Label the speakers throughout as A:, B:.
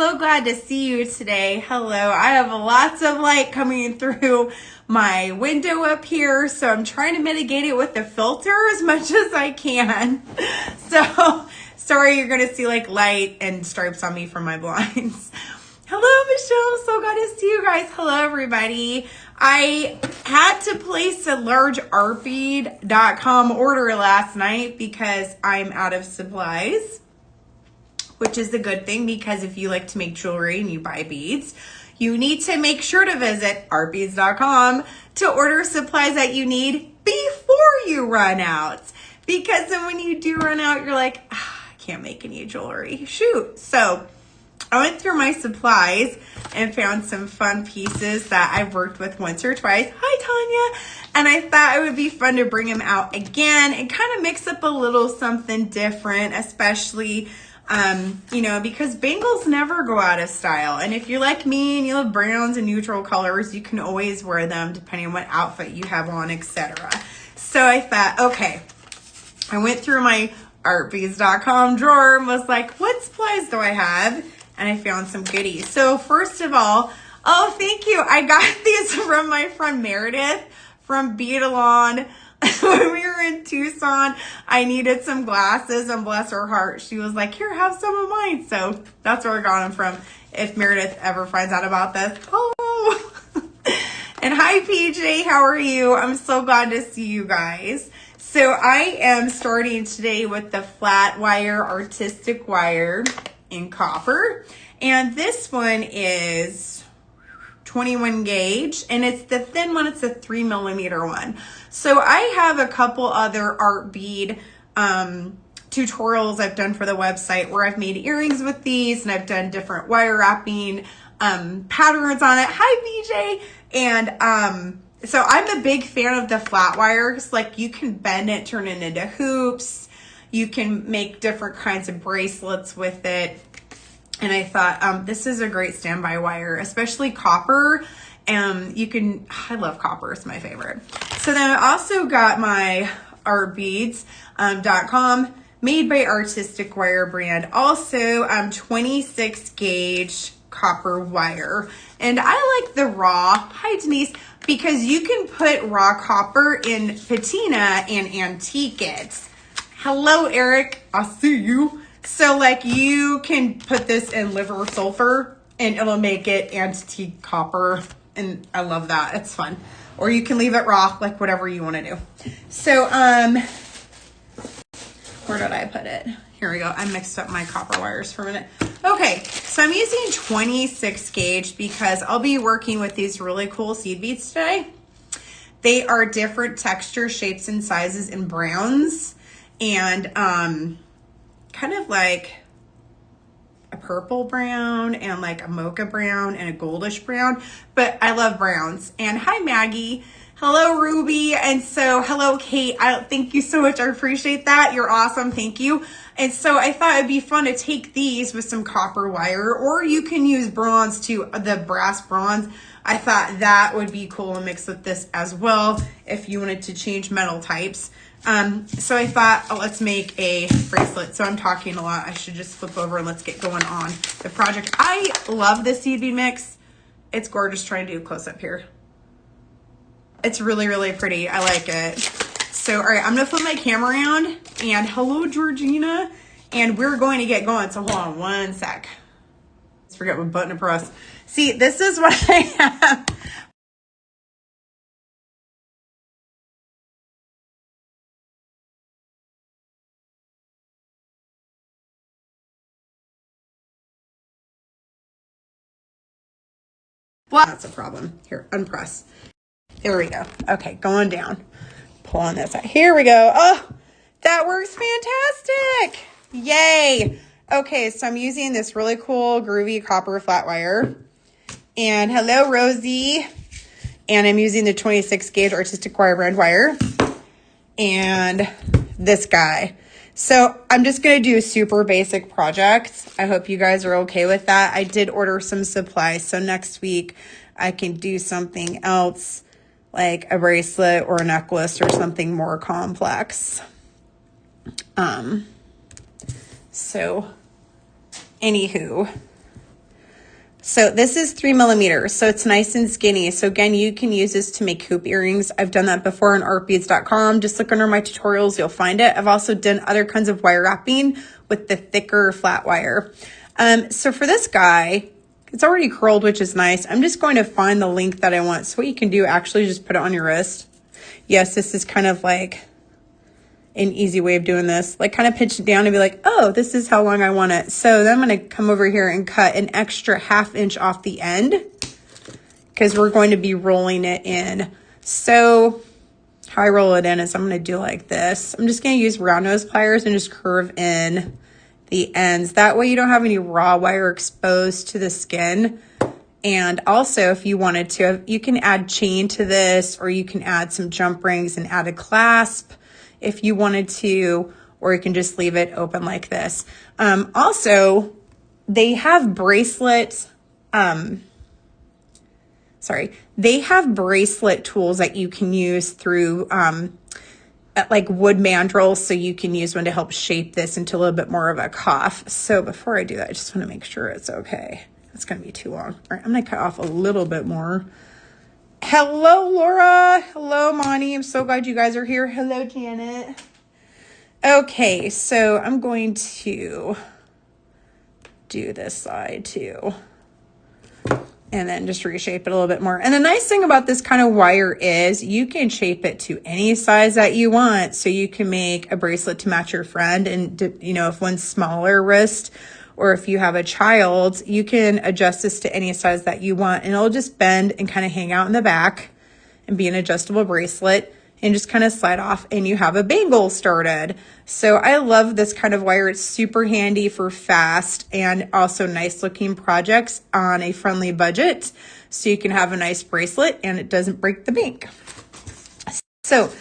A: so glad to see you today. Hello. I have lots of light coming through my window up here, so I'm trying to mitigate it with the filter as much as I can. So sorry you're going to see like light and stripes on me from my blinds. Hello, Michelle. So glad to see you guys. Hello, everybody. I had to place a large artbead.com order last night because I'm out of supplies, which is a good thing because if you like to make jewelry and you buy beads, you need to make sure to visit artbeads.com to order supplies that you need before you run out. Because then when you do run out, you're like, I can't make any jewelry. Shoot. So I went through my supplies and found some fun pieces that I've worked with once or twice. Hi, Tanya. And I thought it would be fun to bring them out again and kind of mix up a little something different, especially because bangles never go out of style. And if you're like me and you love browns and neutral colors, you can always wear them depending on what outfit you have on, etc. So I thought, okay, I went through my artbeads.com drawer and was like, what supplies do I have? And I found some goodies. So first of all, oh, thank you. I got these from my friend Meredith from Beading. When we were in Tucson, I needed some glasses, and bless her heart, she was like, here, have some of mine. So that's where I got them from. If Meredith ever finds out about this. Oh, and hi, PJ. How are you? I'm so glad to see you guys. So I am starting today with the flat wire artistic wire in copper. And this one is 21 gauge, and it's the thin one. It's a 3mm one. So I have a couple other art bead tutorials I've done for the website where I've made earrings with these, and I've done different wire wrapping patterns on it. Hi, BJ. And so I'm a big fan of the flat wires. Like, you can bend it, turn it into hoops. You can make different kinds of bracelets with it. And I thought, this is a great standby wire, especially copper. I love copper, it's my favorite. So then I also got my artbeads.com made by Artistic Wire brand. Also, 26 gauge copper wire. And I like the raw, hi Denise, because you can put raw copper in patina and antique it. Hello, Eric, I see you. So like you can put this in liver sulfur and it'll make it antique copper. And I love that. It's fun. Or you can leave it raw, like whatever you want to do. So, where did I put it? Here we go. I mixed up my copper wires for a minute. Okay. So I'm using 26 gauge because I'll be working with these really cool seed beads today. They are different texture, shapes, and sizes in browns. And, kind of like a purple brown and like a mocha brown and a goldish brown, but I love browns. And hi, Maggie. Hello, Ruby. And so hello, Kate. Thank you so much. I appreciate that. You're awesome. Thank you. And so I thought it'd be fun to take these with some copper wire, or you can use bronze too, the brass bronze. I thought that would be cool to mix with this as well if you wanted to change metal types. So I thought, let's make a bracelet. So I'm talking a lot. I should just flip over and let's get going on the project. I love this seed bead mix. It's gorgeous. Trying to do a close up here. It's really, really pretty. I like it. So, all right, I'm going to flip my camera around, and hello, Georgina. And we're going to get going. So hold on one sec. Let's forget what button to press. See, this is what I have. Well, that's a problem. Here, unpress. There we go. Okay, going down. Pull on this out. Here we go. Oh, that works fantastic. Yay. Okay, so I'm using this really cool groovy copper flat wire. And hello, Rosie. And I'm using the 26 gauge Artistic Wire brand wire. And this guy. So I'm just going to do a super basic project. I hope you guys are okay with that. I did order some supplies. So next week I can do something else like a bracelet or a necklace or something more complex. So anywho, So this is 3 millimeters, so it's nice and skinny. So again, you can use this to make hoop earrings. I've done that before on artbeads.com. Just look under my tutorials, you'll find it. I've also done other kinds of wire wrapping with the thicker flat wire. So for this guy, it's already curled, which is nice. I'm just going to find the length that I want. So what you can do, actually just put it on your wrist. Yes, this is kind of like an easy way of doing this, like kind of pinch it down and be like, oh, this is how long I want it. So then I'm going to come over here and cut an extra 1/2 inch off the end because we're going to be rolling it in. So how I roll it in is I'm going to do like this. I'm just going to use round nose pliers and just curve in the ends. That way you don't have any raw wire exposed to the skin. And also, if you wanted to, you can add chain to this, or you can add some jump rings and add a clasp if you wanted to, or you can just leave it open like this. Also, they have bracelets. They have bracelet tools that you can use through like wood mandrels, so you can use one to help shape this into a little bit more of a cuff. So before I do that, I just want to make sure it's okay. It's going to be too long. All right, I'm going to cut off a little bit more. Hello, Laura. Hello, Monty. I'm so glad you guys are here. Hello, Janet. Okay, so I'm going to do this side too. And then just reshape it a little bit more. And the nice thing about this kind of wire is you can shape it to any size that you want. So you can make a bracelet to match your friend. And, you know, if one's smaller wrist, or if you have a child, you can adjust this to any size that you want, and it'll just bend and kind of hang out in the back and be an adjustable bracelet and just kind of slide off, and you have a bangle started. So I love this kind of wire. It's super handy for fast and also nice looking projects on a friendly budget. So you can have a nice bracelet and it doesn't break the bank. So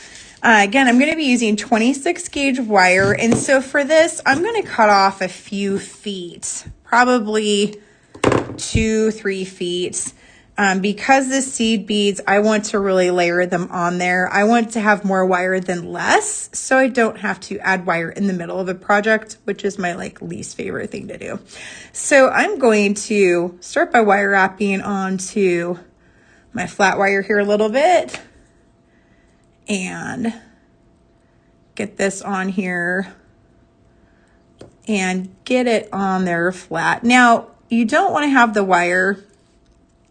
A: again, I'm going to be using 26 gauge wire. And so for this, I'm going to cut off a few feet, probably 2-3 feet. Because the seed beads, I want to really layer them on there. I want to have more wire than less, so I don't have to add wire in the middle of a project, which is my least favorite thing to do. So I'm going to start by wire wrapping onto my flat wire here a little bit. And get this on here and get it on there flat. Now, you don't want to have the wire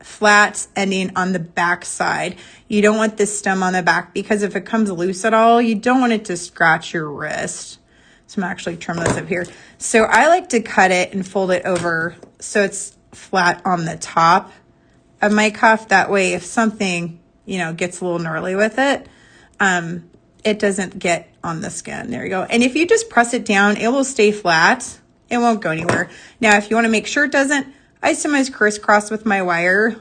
A: flat ending on the back side. You don't want this stem on the back, because if it comes loose at all, you don't want it to scratch your wrist. So I'm actually trim this up here. So I like to cut it and fold it over so it's flat on the top of my cuff. That way, if something, gets a little gnarly with it, it doesn't get on the skin. There you go. And if you just press it down, it will stay flat. It won't go anywhere. Now, if you want to make sure it doesn't, I sometimes crisscross with my wire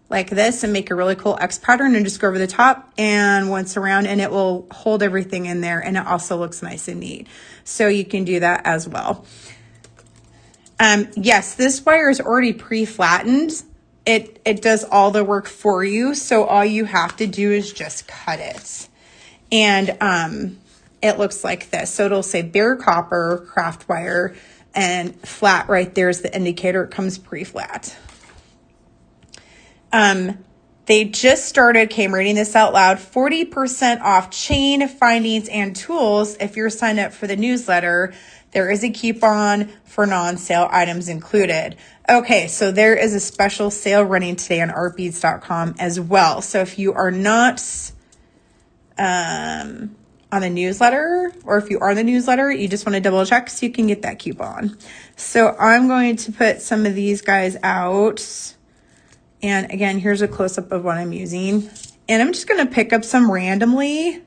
A: like this and make a really cool X pattern and just go over the top and once around, and it will hold everything in there, and it also looks nice and neat. So you can do that as well. Yes, this wire is already pre-flattened. It does all the work for you. So all you have to do is just cut it. And it looks like this. So it'll say bare copper craft wire, and flat right there is the indicator. It comes pre-flat. They just started, I'm reading this out loud, 40% off chain, findings, and tools. If you're signed up for the newsletter, there is a coupon for non-sale items included. Okay, so there is a special sale running today on artbeads.com as well. So if you are not on the newsletter, or if you are in the newsletter, you just want to double check so you can get that coupon. So I'm going to put some of these guys out. And again, here's a close-up of what I'm using. And I'm just going to pick up some randomly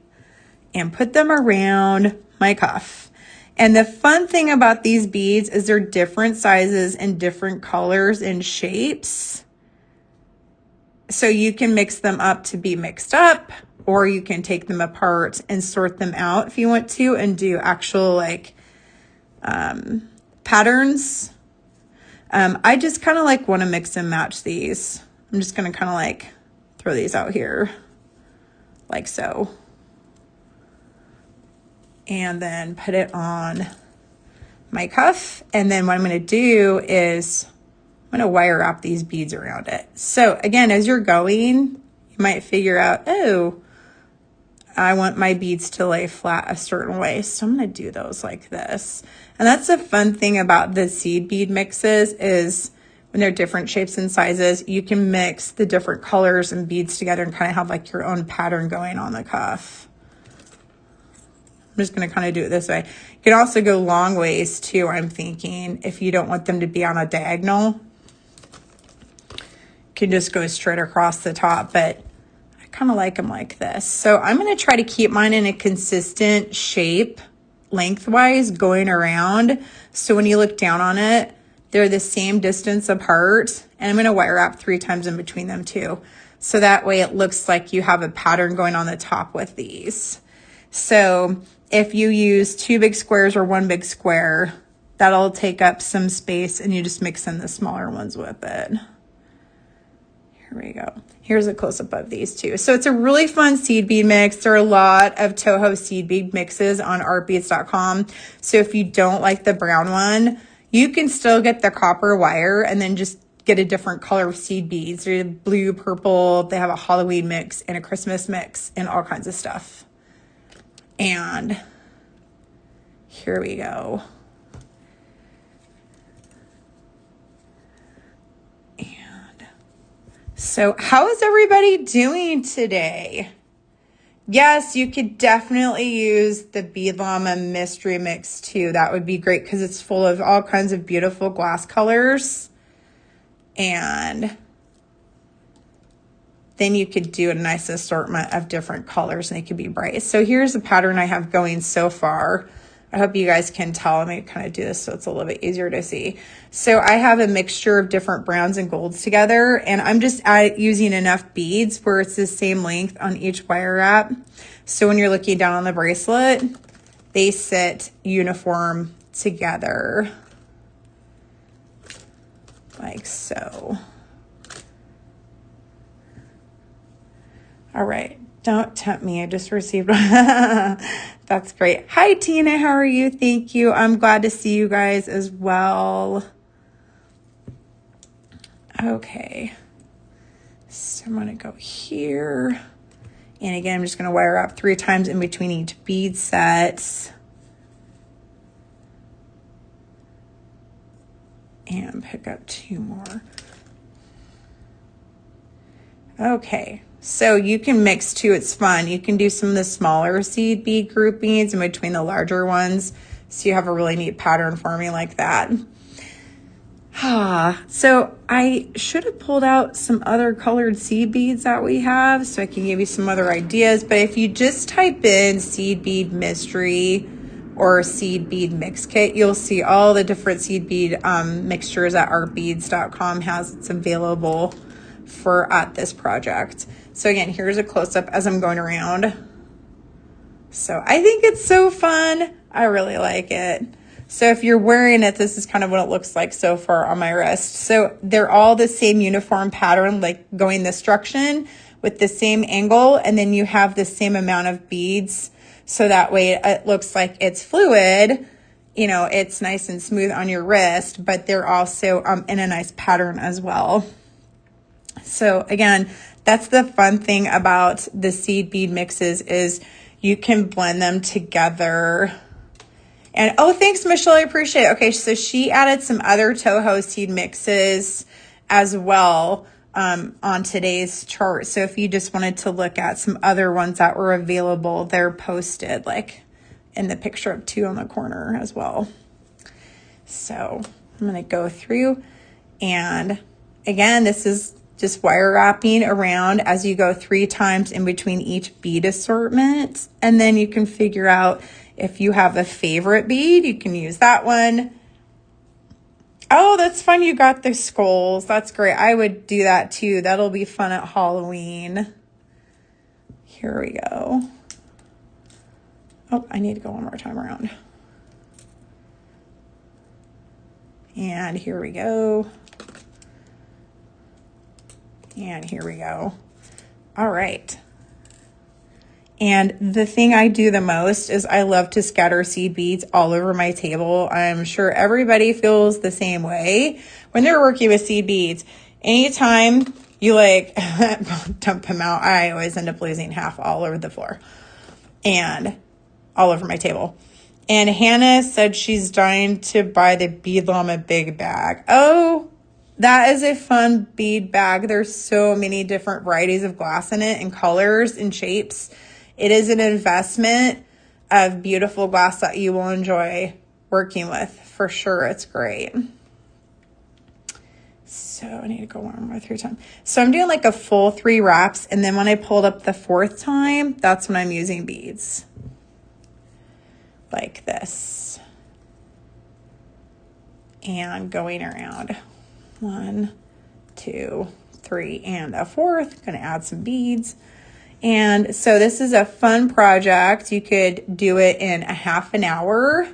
A: and put them around my cuff. And the fun thing about these beads is they're different sizes and different colors and shapes. So you can mix them up to be mixed up, or you can take them apart and sort them out if you want to, and do actual patterns. I just kind of want to mix and match these. I'm just going to kind of throw these out here like so. And then put it on my cuff. And then what I'm going to do is I'm going to wire wrap these beads around it. So again, as you're going, you might figure out, oh, I want my beads to lay flat a certain way. So I'm going to do those like this. And that's the fun thing about the seed bead mixes is when they're different shapes and sizes, you can mix the different colors and beads together and kind of have like your own pattern going on the cuff. I'm just going to kind of do it this way. You can also go long ways too, I'm thinking, if you don't want them to be on a diagonal. You can just go straight across the top, but I kind of like them like this. So I'm going to try to keep mine in a consistent shape lengthwise going around. So when you look down on it, they're the same distance apart, and I'm going to wire wrap 3 times in between them too. So that way it looks like you have a pattern going on the top with these. So if you use 2 big squares or 1 big square, that'll take up some space and you just mix in the smaller ones with it. Here we go. Here's a close-up of these two. So it's a really fun seed bead mix. There are a lot of Toho seed bead mixes on artbeads.com. So if you don't like the brown one, you can still get the copper wire and then just get a different color of seed beads. They're blue, purple. They have a Halloween mix and a Christmas mix and all kinds of stuff. And here we go. So how is everybody doing today? Yes, you could definitely use the Bead Llama Mystery Mix too. That would be great because it's full of all kinds of beautiful glass colors. And then you could do a nice assortment of different colors and they could be bright. So here's the pattern I have going so far. I hope you guys can tell. Let me kind of do this so it's a little bit easier to see. So I have a mixture of different browns and golds together, and I'm just using enough beads where it's the same length on each wire wrap. So when you're looking down on the bracelet, they sit uniform together like so. All right. Don't tempt me. I just received That's great. Hi, Tina. How are you? Thank you. I'm glad to see you guys as well. Okay. So I'm going to go here. And again, I'm just going to wire up 3 times in between each bead set. And pick up 2 more. Okay. So you can mix too, it's fun. You can do some of the smaller seed bead groupings in between the larger ones. So you have a really neat pattern forming like that. So I should have pulled out some other colored seed beads that we have so I can give you some other ideas. But if you just type in seed bead mystery or seed bead mix kit, you'll see all the different seed bead mixtures that artbeads.com has. It's available for at this project. So again, here's a close-up as I'm going around. So I think it's so fun. I really like it. So if you're wearing it, this is kind of what it looks like so far on my wrist. So they're all the same uniform pattern, like going this direction with the same angle, and then you have the same amount of beads. So that way it looks like it's fluid, you know, it's nice and smooth on your wrist, but they're also in a nice pattern as well. So again, that's the fun thing about the seed bead mixes is you can blend them together. And oh, thanks, Michelle. I appreciate it. Okay, so she added some other Toho seed mixes as well on today's chart. So if you just wanted to look at some other ones that were available, they're posted like in the picture of 2 on the corner as well. So I'm going to go through, and again, this is just wire wrapping around as you go 3 times in between each bead assortment. And then you can figure out if you have a favorite bead, you can use that one. Oh, that's fun. You got the skulls. That's great. I would do that too. That'll be fun at Halloween. Here we go. Oh, I need to go one more time around. And here we go. And here we go. All right. And the thing I do the most is I love to scatter seed beads all over my table. I'm sure everybody feels the same way when they're working with seed beads, anytime you like dump them out, I always end up losing half all over the floor and all over my table. And Hannah said she's dying to buy the Bead Llama big bag. Oh, that is a fun bead bag. There's so many different varieties of glass in it and colors and shapes. It is an investment of beautiful glass that you will enjoy working with. For sure, it's great. So I need to go one more 3 times. So I'm doing like a full 3 wraps. And then when I pulled up the 4th time, that's when I'm using beads. Like this. And going around. 1, 2, 3, and a 4th. Gonna add some beads. And so this is a fun project. You could do it in a half an hour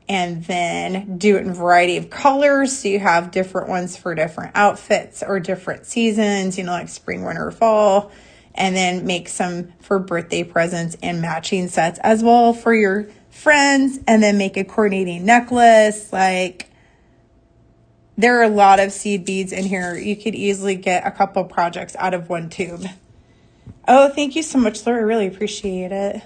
A: and then do it in a variety of colors. So you have different ones for different outfits or different seasons, you know, like spring, winter, fall, and then make some for birthday presents and matching sets as well for your friends, and then make a coordinating necklace. Like, there are a lot of seed beads in here. You could easily get a couple projects out of one tube. Oh, thank you so much, Laura. I really appreciate it.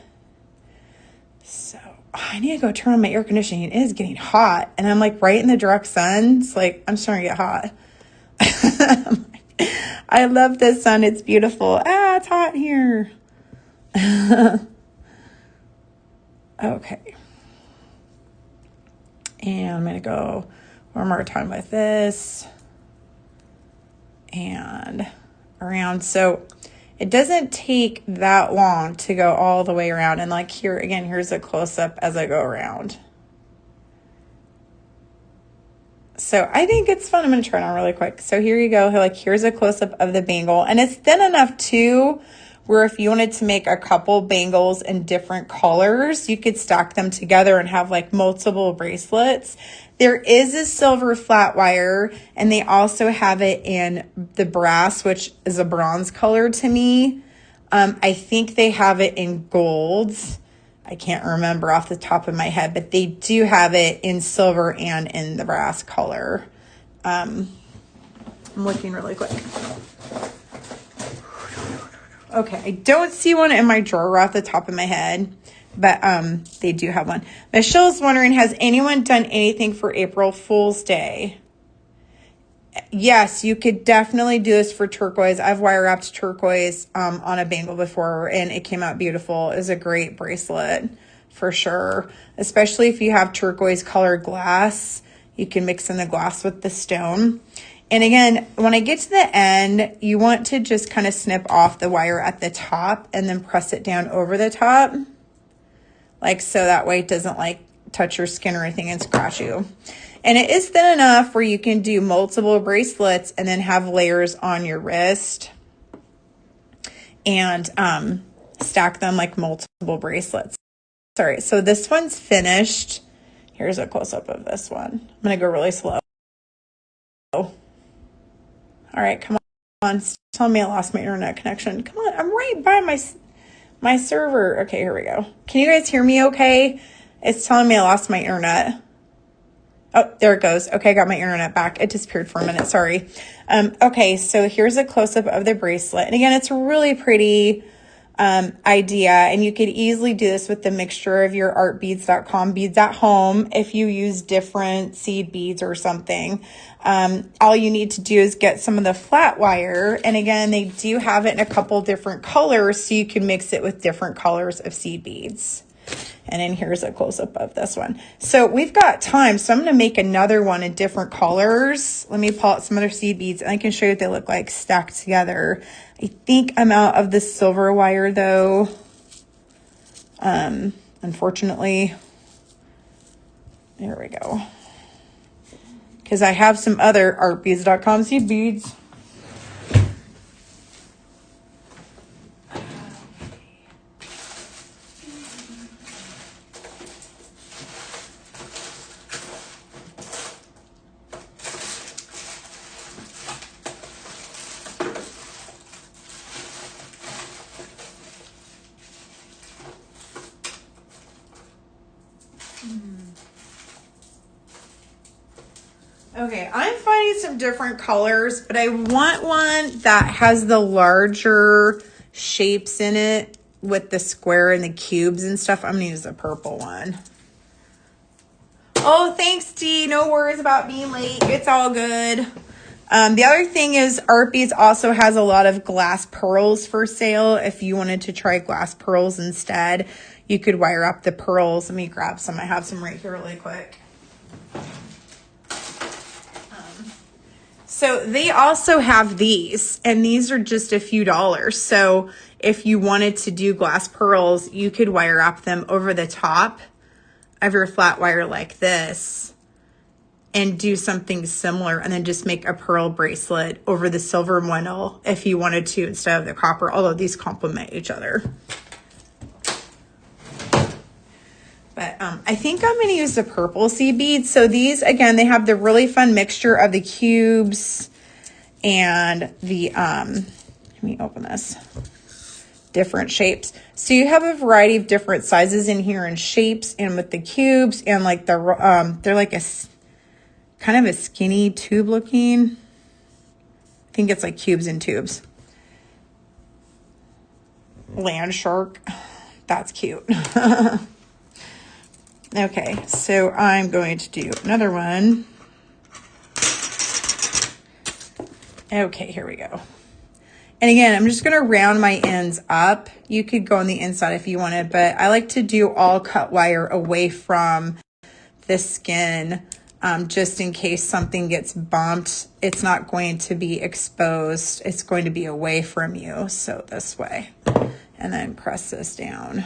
A: So I need to go turn on my air conditioning. It is getting hot, and I'm like right in the direct sun. It's like I'm starting to get hot. I love the sun. It's beautiful. Ah, it's hot here. Okay. And I'm going to go one more time with this and around. So it doesn't take that long to go all the way around. And like here, again, here's a close-up as I go around. So I think it's fun. I'm going to turn on really quick. So here you go. Like, here's a close-up of the bangle. And it's thin enough too, where if you wanted to make a couple bangles in different colors, you could stack them together and have like multiple bracelets. There is a silver flat wire, and they also have it in the brass, which is a bronze color to me. I think they have it in golds. I can't remember off the top of my head, but they do have it in silver and in the brass color. I'm looking really quick. Okay, I don't see one in my drawer off the top of my head, but they do have one. Michelle's wondering, has anyone done anything for April Fool's Day? Yes, you could definitely do this for turquoise. I've wire wrapped turquoise on a bangle before, and it came out beautiful. It's a great bracelet for sure, especially if you have turquoise colored glass. You can mix in the glass with the stone. And again, when I get to the end, you want to just kind of snip off the wire at the top and then press it down over the top. Like so, that way it doesn't like touch your skin or anything and scratch you. And it is thin enough where you can do multiple bracelets and then have layers on your wrist and stack them like multiple bracelets. Sorry, so this one's finished. Here's a close-up of this one. I'm gonna go really slow. All right, come on. Tell me I lost my internet connection. Come on, I'm right by my server. Okay, here we go. Can you guys hear me okay? It's telling me I lost my internet. Oh, there it goes. Okay, I got my internet back. It disappeared for a minute, sorry. Okay, so here's a close-up of the bracelet. And again, it's a really pretty idea, and you could easily do this with the mixture of your artbeads.com beads at home if you use different seed beads or something. All you need to do is get some of the flat wire, and again, they do have it in a couple different colors, so you can mix it with different colors of seed beads. And then here's a close-up of this one. So we've got time, so I'm going to make another one in different colors. Let me pull out some other seed beads, and I can show you what they look like stacked together. I think I'm out of the silver wire, though. Unfortunately. There we go. Because I have some other artbeads.com seed beads. Okay, I'm finding some different colors, but I want one that has the larger shapes in it with the square and the cubes and stuff. I'm gonna use the purple one. Oh, thanks, Dee. No worries about being late. It's all good. The other thing is Art Beads also has a lot of glass pearls for sale. If you wanted to try glass pearls instead, you could wire up the pearls. Let me grab some. I have some right here really quick. So they also have these, and these are just a few dollars. So if you wanted to do glass pearls, you could wire up them over the top of your flat wire like this and do something similar, and then just make a pearl bracelet over the silver one if you wanted to instead of the copper, although these complement each other. But I think I'm going to use the purple seed beads. So these, again, they have the really fun mixture of the cubes and the, let me open this, different shapes. So you have a variety of different sizes in here and shapes, and with the cubes and like the, they're like a kind of a skinny tube looking. I think it's like cubes and tubes. Land shark. That's cute. Okay, so I'm going to do another one. Okay, here we go. And again, I'm just going to round my ends up. You could go on the inside if you wanted, but I like to do all cut wire away from the skin, just in case something gets bumped. It's not going to be exposed. It's going to be away from you. So this way. And then press this down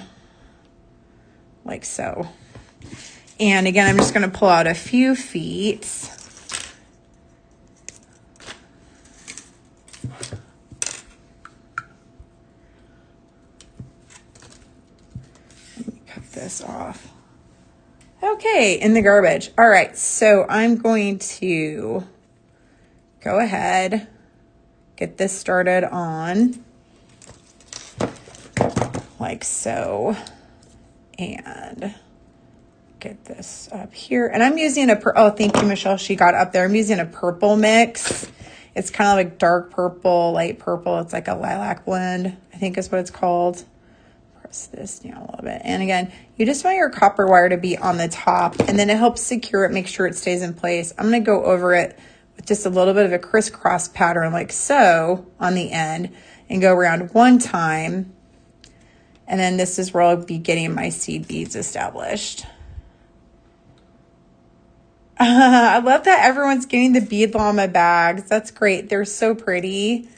A: like so. And again, I'm just going to pull out a few feet. Let me cut this off. Okay, in the garbage. All right, so I'm going to go ahead, get this started on like so, and get this up here. And I'm using oh, thank you, Michelle. She got up there. I'm using a purple mix. It's kind of like dark purple, light purple. It's like a lilac blend, I think is what it's called. Press this down a little bit. And again, you just want your copper wire to be on the top, and then it helps secure it, make sure it stays in place. I'm going to go over it with just a little bit of a crisscross pattern like so on the end, and go around one time. And then this is where I'll be getting my seed beads established. I love that everyone's getting the bead llama bags. That's great. They're so pretty.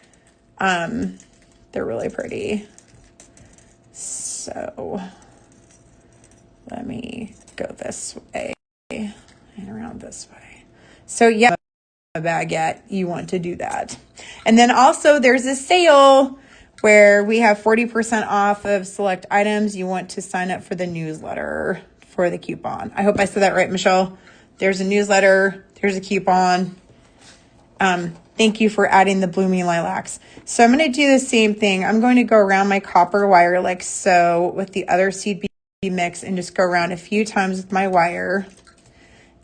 A: They're really pretty. So let me go this way and around this way. So yeah, a bag yet, you want to do that. And then also there's a sale where we have 40% off of select items. You want to sign up for the newsletter for the coupon. I hope I said that right, Michelle. There's a newsletter, there's a coupon. Thank you for adding the blooming lilacs. So I'm going to do the same thing. I'm going to go around my copper wire like so with the other seed bead mix, and just go around a few times with my wire.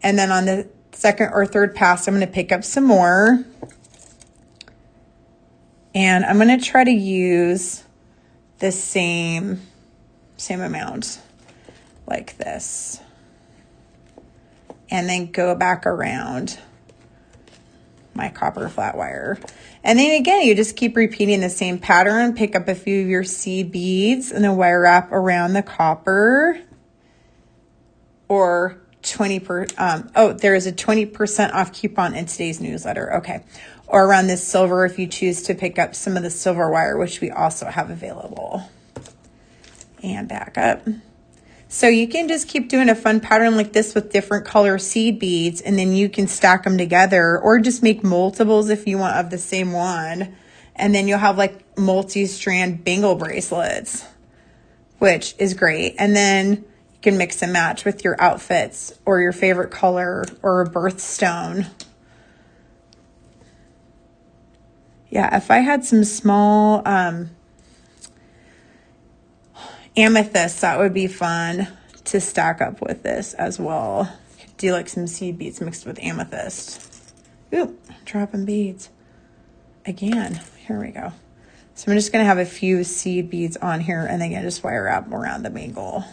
A: And then on the second or third pass, I'm going to pick up some more. And I'm going to try to use the same amount like this. And then go back around my copper flat wire. And then again, you just keep repeating the same pattern. Pick up a few of your seed beads and then wire wrap around the copper. Or 20%, oh, there is a 20% off coupon in today's newsletter. Okay. Or around this silver if you choose to pick up some of the silver wire, which we also have available. And back up. So you can just keep doing a fun pattern like this with different color seed beads, and then you can stack them together, or just make multiples if you want of the same one. And then you'll have like multi-strand bangle bracelets, which is great. And then you can mix and match with your outfits or your favorite color or a birthstone. Yeah, if I had some small amethyst, that would be fun to stack up with this as well. Do like some seed beads mixed with amethyst. Oop, dropping beads again. Here we go. So I'm just going to have a few seed beads on here and then just wire wrap around the bangle.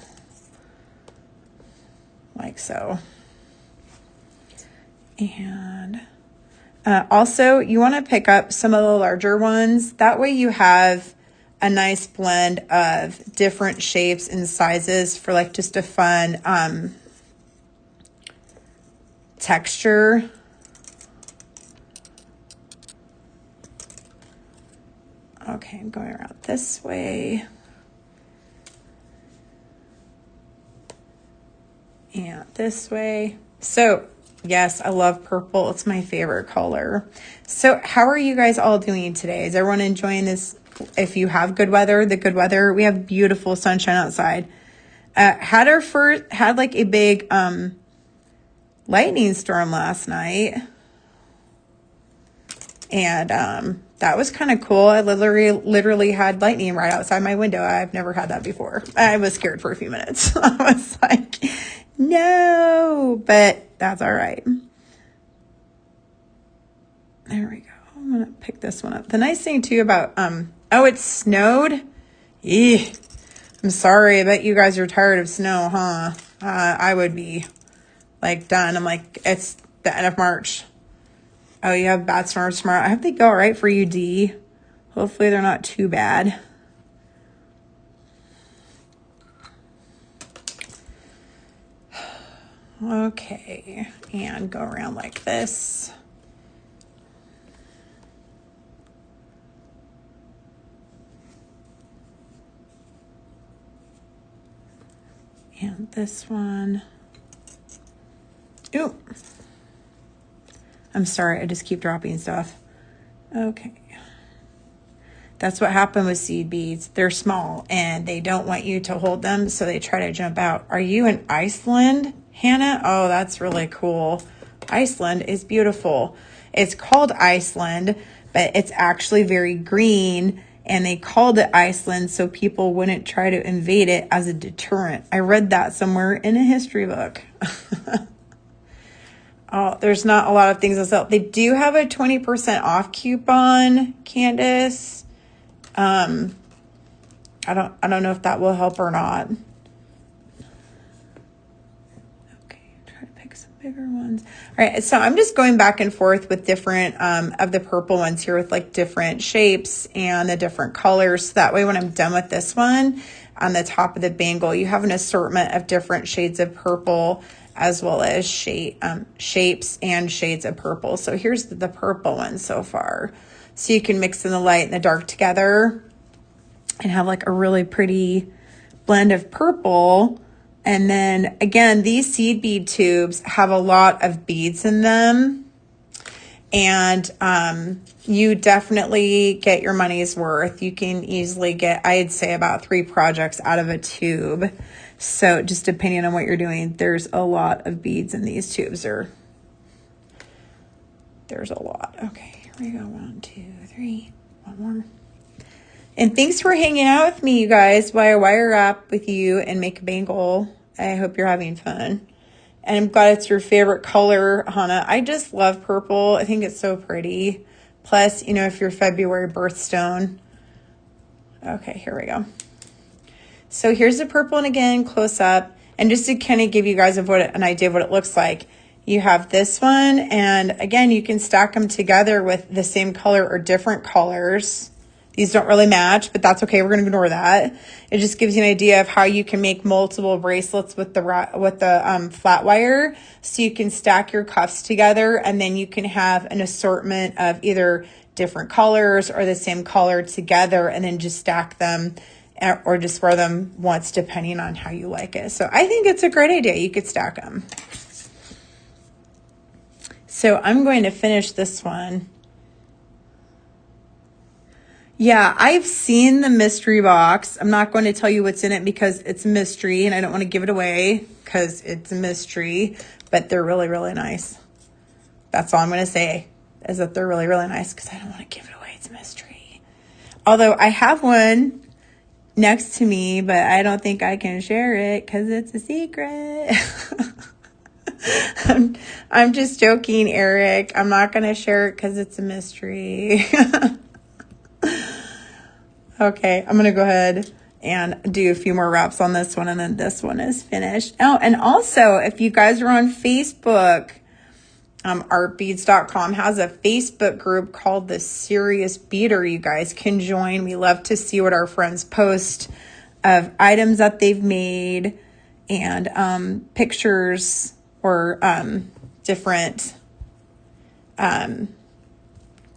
A: Like so. And also you want to pick up some of the larger ones. That way you have a nice blend of different shapes and sizes for like just a fun texture. Okay, I'm going around this way. And this way. So, yes, I love purple. It's my favorite color. So, how are you guys all doing today? Is everyone enjoying this? If you have good weather, the good weather, we have beautiful sunshine outside. Had like a big lightning storm last night. And that was kind of cool. I literally had lightning right outside my window. I've never had that before. I was scared for a few minutes. I was like, no, but that's all right. There we go. I'm going to pick this one up. The nice thing too about, oh, it snowed. Eeh. I'm sorry. I bet you guys are tired of snow, huh? I would be like done. I'm like, it's the end of March. Oh, you have bad storms tomorrow. I hope they go all right for you, D. Hopefully they're not too bad. Okay, and go around like this. And this one. Ooh. I'm sorry, I just keep dropping stuff. Okay. That's what happened with seed beads. They're small and they don't want you to hold them, so they try to jump out. Are you in Iceland, Hannah? Oh, that's really cool. Iceland is beautiful. It's called Iceland, but it's actually very green, and they called it Iceland so people wouldn't try to invade it as a deterrent. I read that somewhere in a history book. Oh, there's not a lot of things to sell. They do have a 20% off coupon, Candace. I don't know if that will help or not. Okay, try to pick some bigger ones. All right, so I'm just going back and forth with different of the purple ones here with like different shapes and the different colors. So that way when I'm done with this one, on the top of the bangle, you have an assortment of different shades of purple as well as shapes and shades of purple. So here's the purple one so far. So you can mix in the light and the dark together and have like a really pretty blend of purple. And then again, these seed bead tubes have a lot of beads in them. And you definitely get your money's worth. You can easily get, I'd say, about 3 projects out of a tube. So just depending on what you're doing, there's a lot of beads in these tubes. There's a lot. Okay, here we go. 1, 2, 3. One more. And thanks for hanging out with me, you guys, while I wire wrap with you and make a bangle. I hope you're having fun. And I'm glad it's your favorite color, Hannah. I just love purple. I think it's so pretty. Plus, you know, if you're February birthstone. Okay, here we go. So here's the purple one again, close up. And just to kind of give you guys an idea of what it looks like, you have this one. And again, you can stack them together with the same color or different colors. These don't really match, but that's okay. We're going to ignore that. It just gives you an idea of how you can make multiple bracelets with the flat wire. So you can stack your cuffs together, and then you can have an assortment of either different colors or the same color together, and then just stack them or just wear them once, depending on how you like it. So I think it's a great idea. You could stack them. So I'm going to finish this one. Yeah, I've seen the mystery box. I'm not going to tell you what's in it because it's a mystery and I don't want to give it away because it's a mystery, but they're really, really nice. That's all I'm going to say, is that they're really, really nice because I don't want to give it away. It's a mystery. Although I have one next to me, but I don't think I can share it because it's a secret. I'm just joking, Eric. I'm not going to share it because it's a mystery. Okay, I'm going to go ahead and do a few more wraps on this one, and then this one is finished. Oh, and also, if you guys are on Facebook, artbeads.com has a Facebook group called the Serious Beader. You guys can join. We love to see what our friends post of items that they've made and pictures or different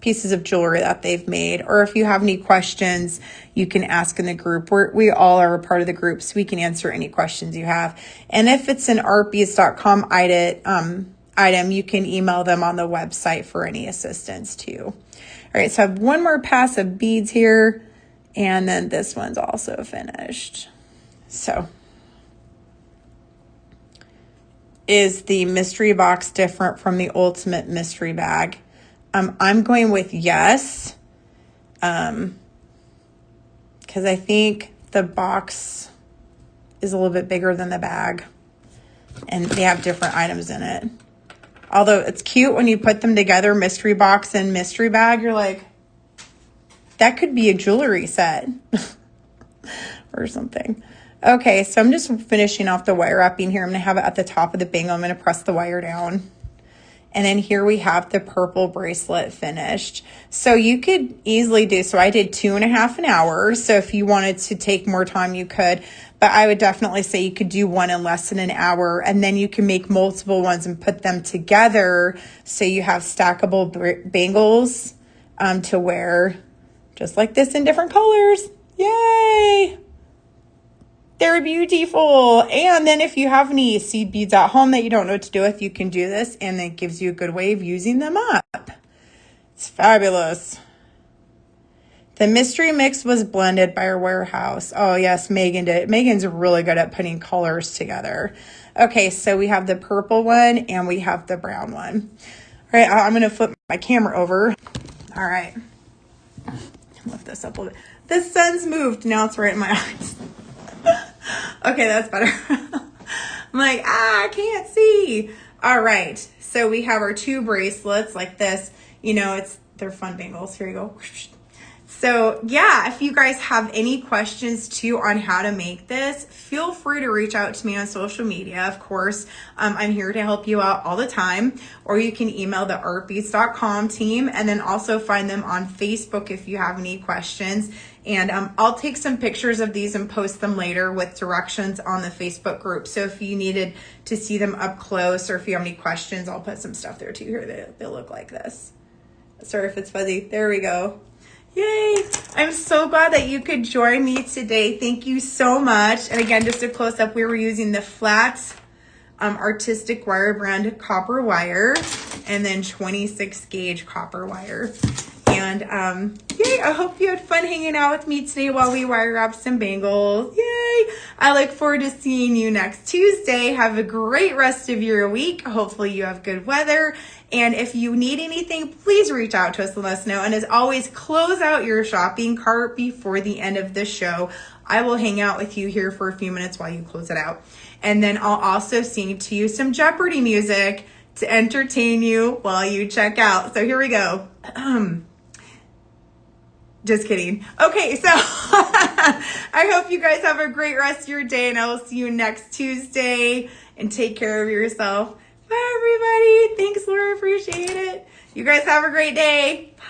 A: pieces of jewelry that they've made. Or if you have any questions, you can ask in the group. We all are a part of the group, so we can answer any questions you have. And if it's an artbeads.com item, you can email them on the website for any assistance too. All right, so I have one more pass of beads here, and then this one's also finished. So, is the mystery box different from the ultimate mystery bag? I'm going with yes, because I think the box is a little bit bigger than the bag, and they have different items in it. Although it's cute when you put them together, mystery box and mystery bag, you're like, that could be a jewelry set or something. Okay, so I'm just finishing off the wire wrapping here. I'm going to have it at the top of the bangle. I'm going to press the wire down. And then here we have the purple bracelet finished. So you could easily do, so I did 2.5 hours. So if you wanted to take more time, you could. But I would definitely say you could do one in less than an hour. And then you can make multiple ones and put them together. So you have stackable bangles to wear just like this in different colors. Yay! They're beautiful. And then if you have any seed beads at home that you don't know what to do with, you can do this, and it gives you a good way of using them up. It's fabulous. The mystery mix was blended by our warehouse. Oh, yes, Megan did. Megan's really good at putting colors together. Okay, so we have the purple one, and we have the brown one. All right, I'm going to flip my camera over. All right. Lift this up a little bit. The sun's moved. Now it's right in my eyes. Okay, that's better. I'm like, I can't see. All right, so we have our 2 bracelets like this. You know, they're fun bangles. Here you go. So yeah, if you guys have any questions too on how to make this, feel free to reach out to me on social media. Of course, I'm here to help you out all the time, or you can email the artbeads.com team, and then also find them on Facebook if you have any questions. And I'll take some pictures of these and post them later with directions on the Facebook group. So if you needed to see them up close, or if you have any questions, I'll put some stuff there too. Here, they'll look like this. Sorry if it's fuzzy. There we go. Yay! I'm so glad that you could join me today. Thank you so much. And again, just a close up, we were using the flat artistic wire brand copper wire, and then 26 gauge copper wire. And yay, I hope you had fun hanging out with me today while we wire wrap some bangles. Yay! I look forward to seeing you next Tuesday. Have a great rest of your week. Hopefully you have good weather. And if you need anything, please reach out to us and let us know. And as always, close out your shopping cart before the end of the show. I will hang out with you here for a few minutes while you close it out. And then I'll also sing to you some Jeopardy music to entertain you while you check out. So here we go. Just kidding. Okay, so I hope you guys have a great rest of your day, and I will see you next Tuesday. And take care of yourself. Bye, everybody. Thanks, Laura. Appreciate it. You guys have a great day. Bye.